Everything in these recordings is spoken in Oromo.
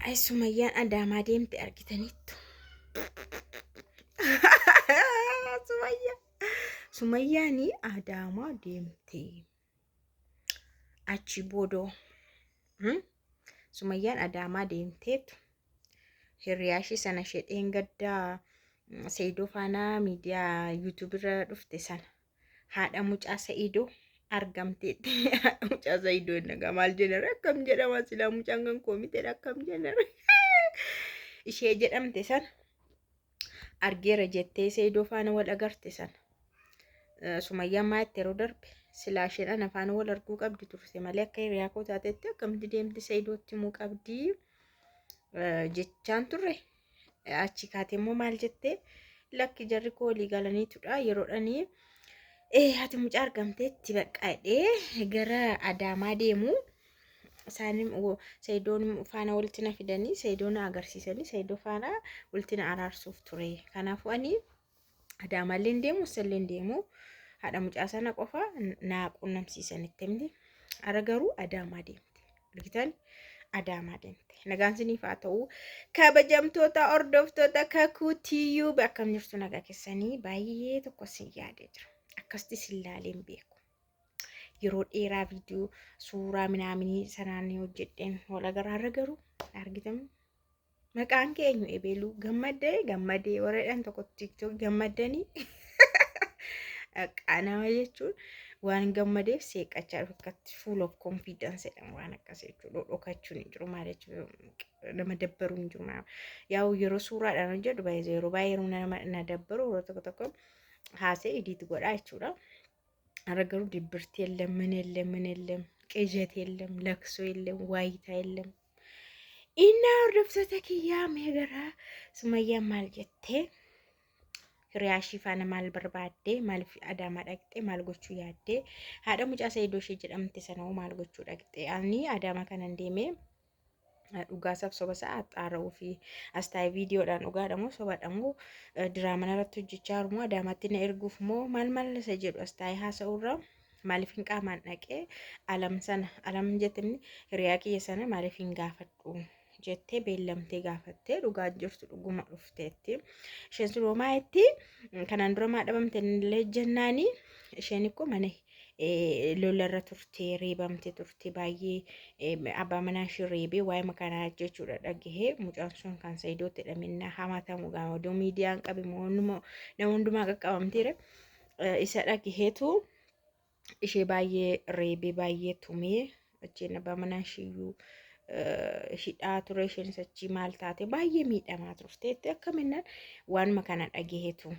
Ay Sumayyaan Adaamaa deemte argitaniittu. Sumayyaani Adaamaa deemte. Achi boodoo. Sumayyaan Adaamaa deemteetu hiriyaashii sana shedheen gaddaa Saidoo faanaa miidiyaa yuutuubirra dhufte sana haadha mucaa Saidoo argamteetti. Haadha mucaa Saidoo nagaa maal jenere akkam jedhama silaa mucaan kan koomiteedha akkam jenere. Ishee jedhamte sana argeera jettee Saidoo faana wal agarte sana Sumayyaan maatii yeroo darbe silaa isheen afaan wal arguu qabdi turte malee akka hiriyaa koo taatetti akkamti deemti Saidootti himuu qabdi jechaan turre. Achi kaatee immoo maal jettee lakki jarri koo walii galaniitudha yeroodhanii ati mucaa argamteetti baqqaadhee gara Adaamaa deemu isaanim Saidoon faana walitti na fidanii Saidoon agarsiisanii Saidoo faana walitti na araarsuuf ture. Kanaafuu ani Adaamallee deemu sallee deemu haadha mucaa sana qofa naa qunnamsiisanitti himti. Ara garuu Adaamaa deemte. Argitan Adaamaa deemte. Nagaan siniif haa ta'u kabajamtoota hordoftoota Kakuu akkam jirtu nagaa keessanii baay'ee tokko sin yaadee jira. Akkasti sin laaleen beeku. Yeroo dheeraa viidiyoo suuraa minaaminii sanaan hojjedheen wal agarra garuu argitan maqaan keenyu ebeeluu gammadee warreedhaan tokko TikTok gammadanii qaanama jechuun waan gammadeef seeqachaa dhukkatti full of confidence waan akkas jechuudha dhokachuun hin jiru maal jechuudha nama dabbaru hin jiru yaa'u yeroo suuraadhaan hojjedhu baay'ee yeroo baay'ee nama dabbaru yeroo tokko haasee idiit godhaa jechuudha. Ara garuu dibbirtii የለም ምን የለም ቅዠት የለም ለቅሶ የለም ዋይታ የለም እና hordoftoota kiyyaa meegara Sumayyaan maal jettee hiriyaashii faana maal barbaadde maaliif Adaamaa dhaqxee maal gochuu yaadde haadha mucaa Saidoo ishee jedhamte sanoo maal gochuu dhaqxee ani Adaamaa kanan deemee dhugaasaaf soba isaa xaara'uu fi astaayii viidiyoodhaan dhugaadhamoo sobadhamoo diraamaa irratti hojjechaa jiru moo Adaamaatti na erguuf moo maal isa jedhu astaayii haasa'uurra maaliif hin qaamaan dhaqee alam jettimni hiriyaa kiyya sana maaliif hin gaafadhu jettee beellamtee gaafattee dhugaa jirtu dhuguma dhufteetti. Isheen sun homaayetti kanaan dura maa dhabamte illee jennaani isheen ikko mana lolarra turte reebamte turte baay'ee abbaa manaa ishee reebee waa'ee makanaa jechuudha dhagahee mucaan sun kan Saidootti hidhamina hamatamu gaama miidiyaan qabimoo nama hundumaa qaqqabamteera isa dhagaheetu ishee baay'ee reebee baay'ee tumee achiin abbaa manaa isheeyyuu hidhaa ture isheen sachi maal taate baay'ee miidhamaa turteetti akkaminnaan waan makana dhagaheetu.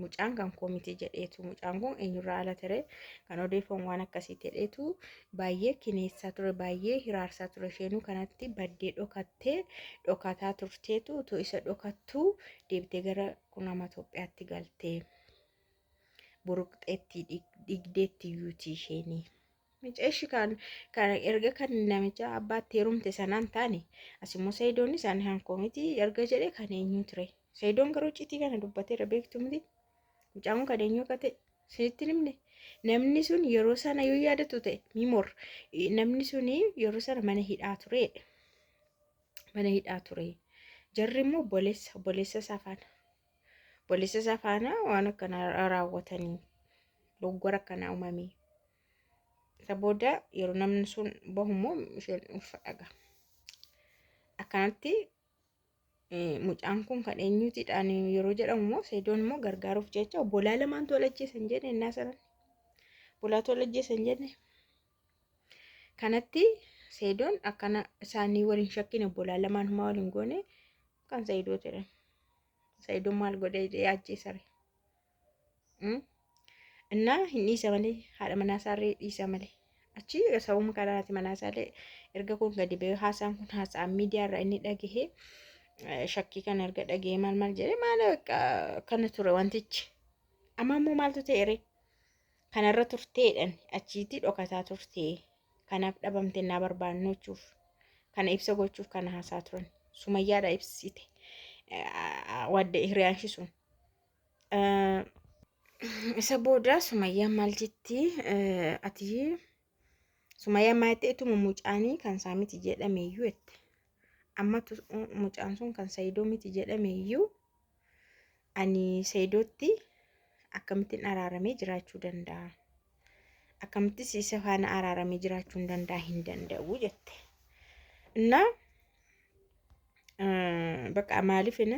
Mucaan kan koomiti jedheetu mucaan kun eenyurraa ala ture kan odeeffamu waan akkasii jedheetu baay'ee kineessaa ture baay'ee hiraarsaa ture isheenuu kanatti baddee dhokataa turteetu utuu isa dhokattuu deebitee gara kunama Itoophiyaatti galtee buruqxeetti dhigdeetti yuutii isheenii. Miceeshi kan erga kan namicha abbaatti heerumte sanaan taane asimmoo Saidoon isaanii hankoomiti erga jedhee kan eenyu ture. Saidoon garuu citii kana dubbateera beektu miti. Mucaan kan eenyu akka ta'e sitti himne namni sun yeroo sana yoo yaadatu ta'e mimor namni sun yeroo sana mana hidhaa turedha. Mana hidhaa ture. Jarri immoo boleessa safaana waan akkana raawwatanii loggora akkana uumamee. Isa booda yeroo namni sun bahummoo isheen uffadhaga. Akkanatti mucaan kun kan eenyutiidhaan yeroo jedhamu immoo Saidoon immoo gargaaruuf jecha obbolaa lamaan tolajjeessan jenne innaa sanan obbolaa tolajjeessan jenne kanatti Saidoon akkana isaanii waliin shakkine obbolaa lamaan humaa waliin goone kan Saidoo jedhan Saidoon maal godhee ajjeesare innaa hin dhiisa malee haadha manaa isaarree dhiisa malee achi sabuma kanaati manaa isaallee erga kun gadi ba'ee haasaan kun haasaa miidiyaarra inni dhagahee shakkii kan erga dhagahee maal jedhee maal kana ture wantichi amma immoo maaltu ta'e kanarra turteedhaan achiitti dhokataa turtee kanaaf dhabamte naa barbaannochuuf kana ibsa gochuuf kana haasaa turan Sumayyaadha ibsite wadde hiriyaanshi sun isa booda Sumayyaan maal jetti ati Sumayyaan maatii ituma mucaanii kan saamiti jedhameeyyuu jette amma mucaan sun kan Saidoo miti jedhame iyyuu ani Saidootti akkamittiin araaramee jiraachuu danda'a? Akkamittis isa faana araaramee jiraachuu hin danda'a hin danda'u jette. እና በቃ ማለፍና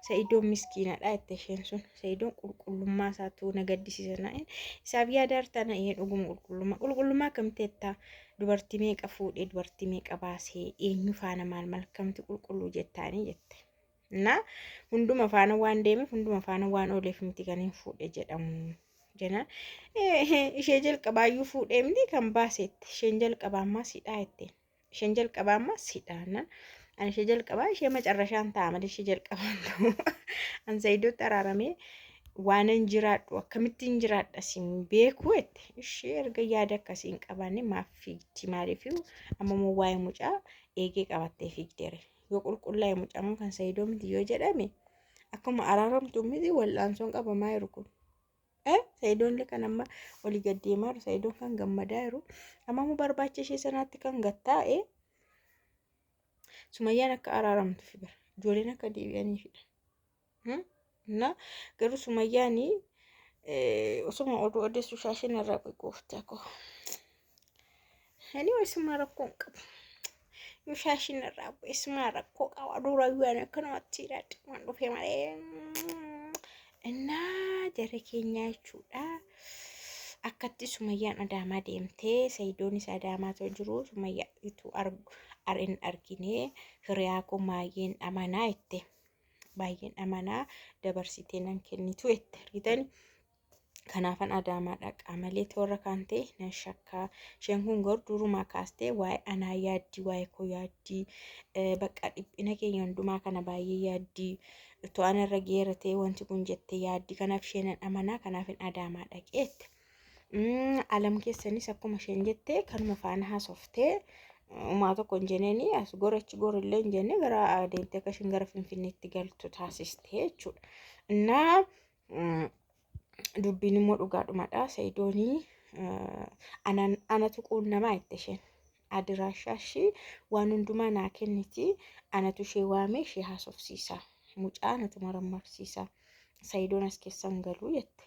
ሰይዶን ምስኪናዳ እተሸን ሱን ሰይዶን ቁልቁሉማ ሳቱ ነገድሲሰና ኢሳብ ያዳርታና ይሄ ዱጉም ቁልቁሉማ ከምቴታ ዱበርቲ ሜቀ ፉዴ ዱበርቲ ሜቀ ባሴ ኤኙ ፋና ማልማል ከምቲ ቁልቁሉ ጀታኒ ጀተ እና ሁንዱማ ፋና ዋን ዴሜ ሁንዱማ ፋና ዋን ኦሌፍ ምቲ ከኔን ፉዴ ጀዳሙ ጀና ishee jalqabaayyuu fuudhee miti kan baasetti isheen jalqabaammaa sidhaa jetteen isheen jalqabaammaa sidhaannan ani ishee jalqabaa ishee macarrashaan ta'a malee ishee jalqabaan ta'u an Saidootti araaramee waanan jiraadhu akkamittiin jiraadha sin beeku jette ishee erga yaada akkasiin qabaanne maaf fiigdi maaliifuu ammoo waa'ee mucaa eegee qabattee fiigdeere yoo qulqullaa'e mucaan kan Saidoo miti yoo jedhame akkuma araaramtu miti wal'aansoon qabamaa jiru kun Saidoon kan amma walii gaddeemaa jiru Saidoon kan gammadaa jiru amma mu barbaacha ishee sanaatti kan gattaa'e Sumayyaan akka araaramtu fibira ijoolleen akka deebi'anii fida na garuu Sumayyaani osuma oduu odeessu shaashin irraa qooftaa ko ani osuma rakkoon qabu yoo shaashin irraa osuma rakkoo qaba dura yoo akka namatti hidhadhe waan dhufee malee እና ጀረ ኬኛ ቹዳ akkatti Sumayyaan Adaamaa deemtee Saidoonis Adaamaa ta'u jiru Sumayyaatu arin arginee hiriyaa koo baay'een amanaa itti baay'een amanaa dabarsitee nan kennitu itti ritani kanaafan Adaamaa dhaqaa malee toora kan ta'e nan shakkaa isheen kun garuu durumaa kaastee waa'ee anaa yaaddii waa'ee koo yaaddii bakka dhiphina keenya hundumaa kana baay'ee yaaddii to'an irra geeratee wanti kun jettee yaaddii kanaaf isheen amanaa kanaafin Adaamaa dhaqeetti. Alam keessanis akkuma isheen jettee kanuma faana haasoftee uumaa tokko hin jenneeni as gorachi gorillee hin jenne gara adeemtee akka isheen gara Finfinneetti galtu taasistee jechuudha. Innaa dubbiin immoo dhugaadhumadha. Saidoonii anatu quunnamaa itti isheen adiraashashii waan hundumaa naa kenniti anatu ishee waamee ishee haasofsiisa. Mucaa anatu marammarsiisa. Saidoon as keessan galuu jette.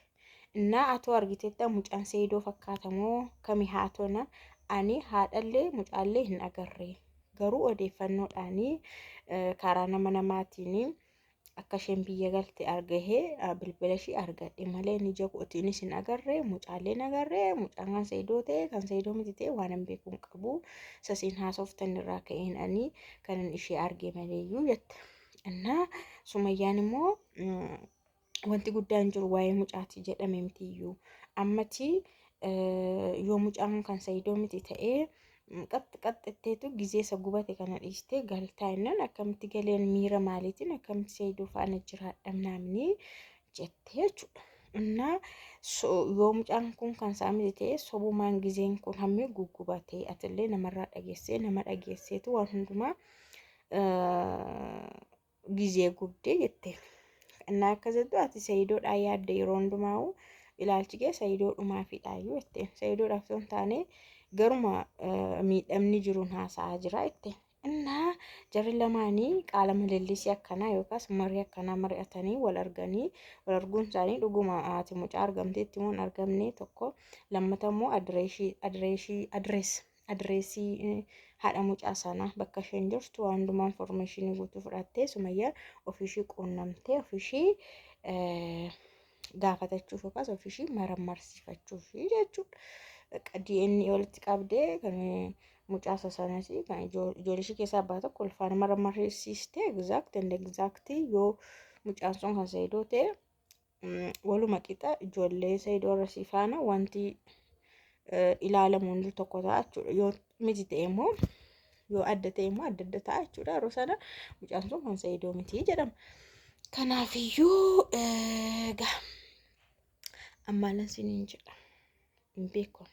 እና አቶ አርጊቴታ ሙጫን Saidoo fakkaatamoo kami haatona ani haadhallee mucaallee hin agarre garuu odeeffannoodhaanii karaa namaatiin akka isheen biyya galte argahee bilbila ishii argadhe malee ni jagootiniis hin agarre mucaallee hin agarre mucaan kan Saidoo ta'e kan Saidoo miti ta'e waan hin beekuun qabu sasiin haasoftan irraa ka'een ani kan ishee arge maleeyyuu jette. እና Sumayyaan immoo wanti guddaan jiru waa'ee mucaati jedhame mitiyyuu ammati yoo mucaan kan Saidoo miti ta'ee qaxxatteetu gizeessa gubate kana dhiistee galtaa innan akkamitti galeen miira maaliitiin akkamitti Saidoo faana jiraadha namni jettee jechuudha. እና yoo mucaan kun kan isaa miti ta'ee sobumaan gizeen kun hammee guggubatee atillee namarraa dhageessee nama dhageesseetu waan hundumaa gizee gubdee jettee. እና akkasitti ati Saidoodhaa yaadde yeroo hundumaa'u ilaalchi kee Saidoodhumaa fidhaayyuu jettee Saidoodhaaf osoo hin taane garuma miidhamni jiruun haasa'aa jira jettee. እና jarri lamaanii qaala malellisii akkanaa yookaas marii akkanaa mari'atanii wal arguun isaanii dhuguma ati mucaa argamteetti immoo hin argamne tokko lammata immoo adreesii haadha mucaa sanaa bakka isheen jirtu waan hundumaa information guutuu fudhattee Sumayyaan ofiishii quunnamtee ofiishii gaafatachuuf yookaas ofiishii marammarsiifachuuf jechuudha. DNA walitti qabdee kan mucaa sasanas kan ijoollee keessaa abbaa tokko ulfaana marammarsiistee exact yoo mucaan sun kan Saidoo ta'e waluma qixa ijoollee Saidoo irra faana wanti ilaalamu hundi tokko ta'a jechuudha. Yoo miti ta'e immoo yoo adda ta'e immoo adda ta'a jechuudha. Yeroo sana mucaan sun kan Saidoo miti jedhama. Kanaafiyyuu ammaan siniin jedha hin beeku.